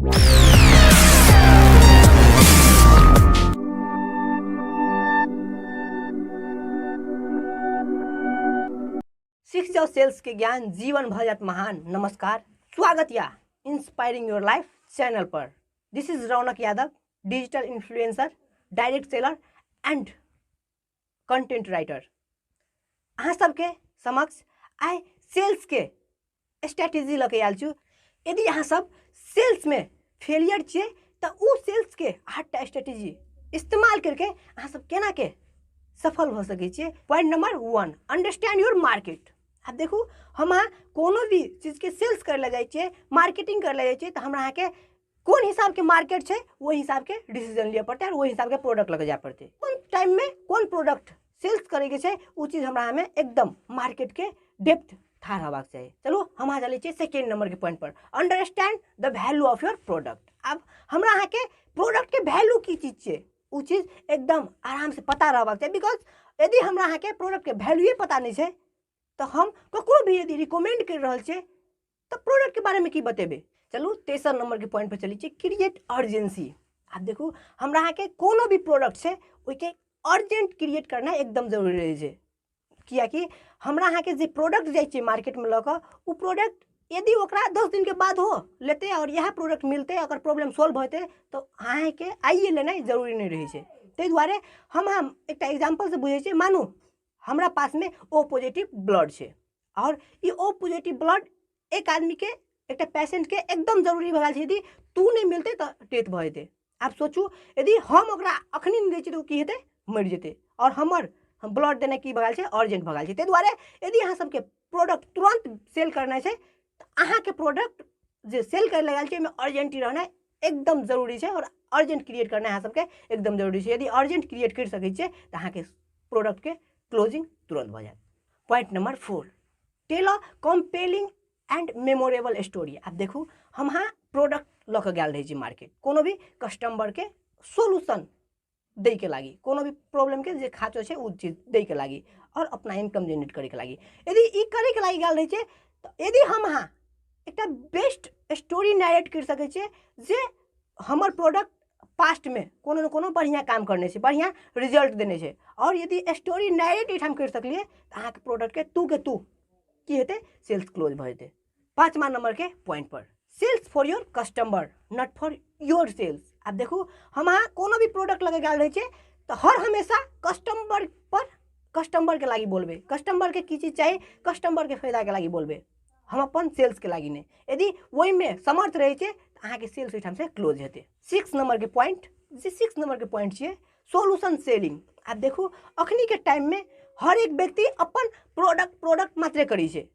सीख जाओ सेल्स के ज्ञान, जीवन भर जात महान। नमस्कार, स्वागत या इंस्पायरिंग योर लाइफ चैनल पर। This is Raunak Yadav, digital influencer, direct seller and content writer. अहाँ सबके समक्ष आइ सेल्स के स्ट्रेटेजी लके आयल छु। यदि अहाँ सब सेल्स में फेलियर छिए तो उ सेल्स के 8टा स्ट्रेटेजी इस्तेमाल करके अहाँ सब केना के सफल हो सके छिए। Point number 1, understand your market. अब देखू, हम कोनो भी चीज के सेल्स कर ले जाए छे, मार्केटिंग कर ले जाए छे, तो हमरा अहाँ के कौन हिसाब के मार्केट है वो हिसाब के डिसीजन लिए पड़ते और वो हिसाब के प्रोडक्ट लगे जा पड़ते। कौन टाइम में कौन प्रोडक्ट सेल्स करे के छे वो चीज हमरा हमें एकदम मार्केट के डेप्थ ठार होबाक चाहिए। चलो हम आ चले सेकेंड नंबर के पॉइंट पर, understand the value of your product. अब हमरा अहाँ के प्रोडक्ट के वैल्यू की चीज छे वो चीज एकदम आराम से पता रहबाक चाहिए। बिकॉज यदि हमरा अहाँ के प्रोडक्ट के वैल्यू पता नहीं है तो हम ककरो भी यदि रिकमेंड कर रहा है तो प्रोडक्ट के बारे में की बतेबे। चलो तेसर नंबर के पॉइंट पर चली छे, क्रिएट अर्जेंसी। आप देखो, हमरा अहाँ के कोनो भी प्रोडक्ट है ओके अर्जेंट क्रिएट करना एकदम जरूरी रहे छे। कियाकि हमरा अहाँ के जे प्रोडक्ट जाए छे मार्केट में लक उ प्रोडक्ट यदि ओकरा 10 दिन के बाद हो लेते और यह प्रोडक्ट मिलते अगर प्रॉब्लम सॉल्व होते तो अहाँ के आइए लेना जरूरी नहीं रही है। ते द्वारे हम एक एग्जाम्पल से बुझे छे, मानू हमरा पास में ओ पॉजिटिव ब्लड है और ये ओ पॉजिटिव ब्लड एक आदमी के एक पेशेंट के एकदम जरूरी भगा छे। यदि तू नहीं मिलते तो डेथ भ जेते। आप सोचू, यदि हम ओकरा अखनी नहीं दै तो की हेते, मर जेते। और हमर ब्लड देने की भगाल है, अर्जेंट भगाल है। द्वारे यदि अहाँ सबके प्रोडक्ट तुरंत सेल करना है तो अहाँ के प्रोडक्ट जो सेल कर लगाल है अर्जेंट रहना एकदम जरूरी है और अर्जेंट क्रिएट करना अहाँ सबके एकदम जरूरी है। यदि अर्जेंट क्रिएट कर सके तो अहाँ के प्रोडक्ट के क्लोजिंग तुरंत हो जाए। Point number 4, tell a compelling and memorable story. आप देखू, हम प्रोडक्ट लक गल रही मार्केट, कोनो भी कस्टमर के सोल्यूशन दे के लागी, कोनो भी प्रॉब्लम के जे खाचो है वो चीज दे के लागी और अपना इनकम जनरेट करे के लागी। यदि ई करे के लागी गल रही है तो यदि हम एक बेस्ट स्टोरी नरेट कर सके छे जे हमर प्रोडक्ट पास्ट में कोनो न कोनो बढ़िया काम करने से, बढ़िया रिजल्ट देने से, और यदि स्टोरी नरेट हम कर सकलिए तो अहाँ के प्रोडक्ट के तू की हेते, सेल्स क्लोज भ जेते। 5वां नंबर के पॉइंट पर, sales for your customer not for your sales. आप देखो, हम कोनो भी प्रोडक्ट लगे गल रही है तो हर हमेशा कस्टमर के लागी बोलबे। कस्टमर के की चीज चाहिए, कस्टमर के फायदा के लागी बोलबे, हम अपन सेल्स के लागी नहीं। यदि वही में समर्थ रहे छे तो अहाँ के सेल्स ओठाम से क्लोज हेते। 6 नंबर के पॉइंट, जे 6 नंबर के पॉइंट छे सोल्यूशन सेलिंग। आप देखो, अखनी के टाइम में हर एक व्यक्ति अपन प्रोडक्ट मात्रे करी छे,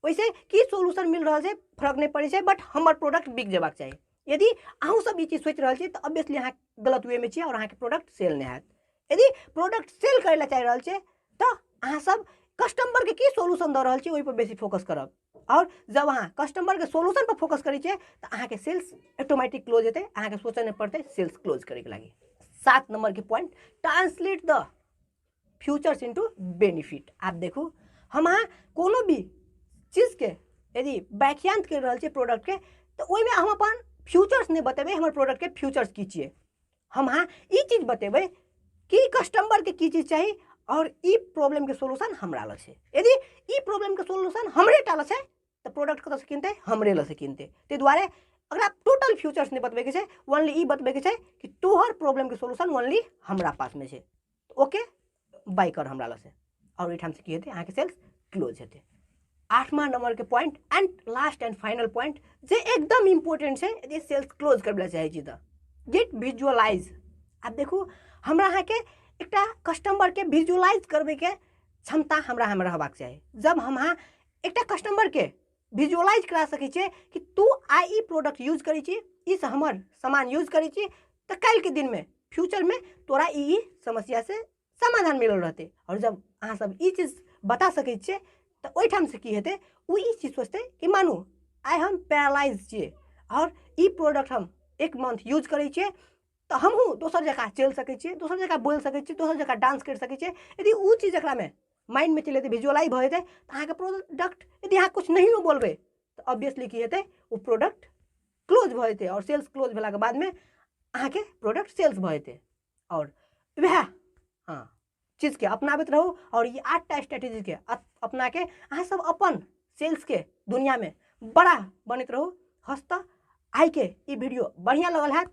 वैसे की सोल्यूशन मिल रहा है फर्क नहीं पड़े छे, बट हमर प्रोडक्ट बिक जेबाक चाहिए। यदि अहूँ सब ये चीज सोच रहा है तो ऑब्वियसली अहाँ गलत वे में छे और अहाँ के प्रोडक्ट सेल नहीं हैत। यदि प्रोडक्ट सेल करे ला चाह रहा है तो अहाँ सब कस्टमर के की सोल्यूशन दे रहा है वही पर बेसी फोकस करब, और जब अहाँ कस्टमर के सोल्यूशन पर फोकस करी छे तो अहाँ के सेल्स ऑटोमेटिक क्लोज हेते, अहाँ के सोचे नहीं पड़ते सेल्स क्लोज करे के लागी। 7 नंबर के point, translate the futures into benefit. आप देखो, हम कोनो भी चीज के यदि व्याख्यांत कर रहा है प्रोडक्ट के तो वही में हम अपन फ्यूचर्स नहीं बतेबे, हमारे प्रोडक्ट के फ्यूचर्स की चाहिए। हम ये चीज बतेबे कि कस्टमर के की चीज चाहिए और ई प्रॉब्लम के सोल्यूशन हमरा लग है। यदि ई प्रॉब्लम के सोल्यूशन हमरे टाल है तो प्रोडक्ट कत से किनते, हमरे लग से किनते। ते द्वारे अगर आप टोटल फ्यूचर्स नहीं बतबे के छे, ओनली ई बतबे के छे कि तोहर प्रॉब्लम के सोल्यूशन ओनली हमरा पास में छे, ओके बाय कर हमरा लग से, और एठाम से की हेते, अहाँ के सेल्स क्लोज हेते। 8वां नंबर के point and last and final point जे एकदम इंपोर्टेंट है यदि सेल्स क्लोज करबे चाहे छी तो गेट विजुअलाइज। आप देखो, हमरा अहाँ के एक कस्टमर के विजुअलाइज करबे के क्षमता हमरा रहबाक चाहिए। जब हम एक कस्टमर के विजुअलाइज करा सके छे कि तू आई प्रोडक्ट यूज करी छी, इस हमर सामान यूज करी छी, तो कल के दिन में फ्यूचर में तोरा ई समस्या से समाधान मिलल रहते। और जब अहाँ सब ई चीज बता सके छे तो ओठाम से की हेते, वो ई चीज सोचते कि मानू आइ हम पैरालाइज छे और ई प्रोडक्ट हम 1 मंथ यूज करी छे तो हमहूँ दोसर जगह चल सके छे, दोसर जगह बोल सके छे, दोसर जगह डांस कर सके छे। यदि वो चीज एकरा में माइंड में चले विजुअलाइज भ जेते तो अहाँ के प्रोडक्ट, यदि अहाँ कुछ नहीं बोलबे तो ऑब्वियसली की हेते, वो प्रोडक्ट क्लोज भऽ जेतै, और सेल्स क्लोज भेलाके बादमे अहाँके प्रोडक्ट सेल्स भऽ जेतै। और वएह हाँ चीजके अपनाबैत रहू, और ये 8टा स्ट्रेटेजीके अपनाके अहाँ सब अपन सेल्सके दुनियामे बड़ा बनैत रहू। हस्त आइके ई वीडियो बढ़िया लगल हैत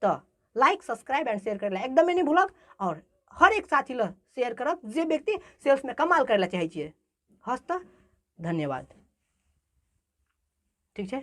तो लाइक सब्सक्राइब एंड शेयर करै एकदमै नहीं भूलब, और हर एक साथी ल शेयर करब जे व्यक्ति सेल्स में कमाल करै चाहै छियै। हस्त धन्यवाद। ठीक है।